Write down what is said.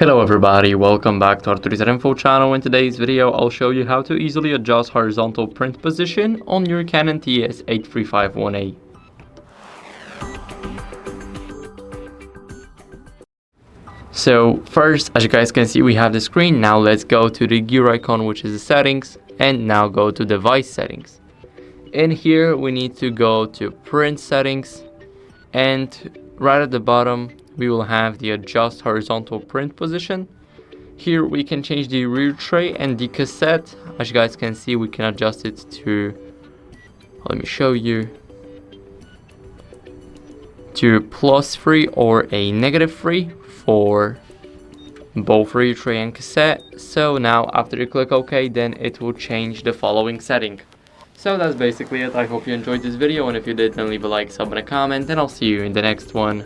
Hello everybody, welcome back to our HardReset.Info channel. In today's video, I'll show you how to easily adjust horizontal print position on your Canon TS8351a. So first, as you guys can see, we have the screen. Now let's go to the gear icon, which is the settings, and now go to device settings. In here, we need to go to print settings, and right at the bottom, we will have the adjust horizontal print position. Here we can change the rear tray and the cassette. As you guys can see, we can adjust it to, let me show you, to +3 or a -3 for both rear tray and cassette. So now after you click OK, then it will change the following setting. So that's basically it. I hope you enjoyed this video, and if you did, then leave a like, sub, and a comment, and I'll see you in the next one.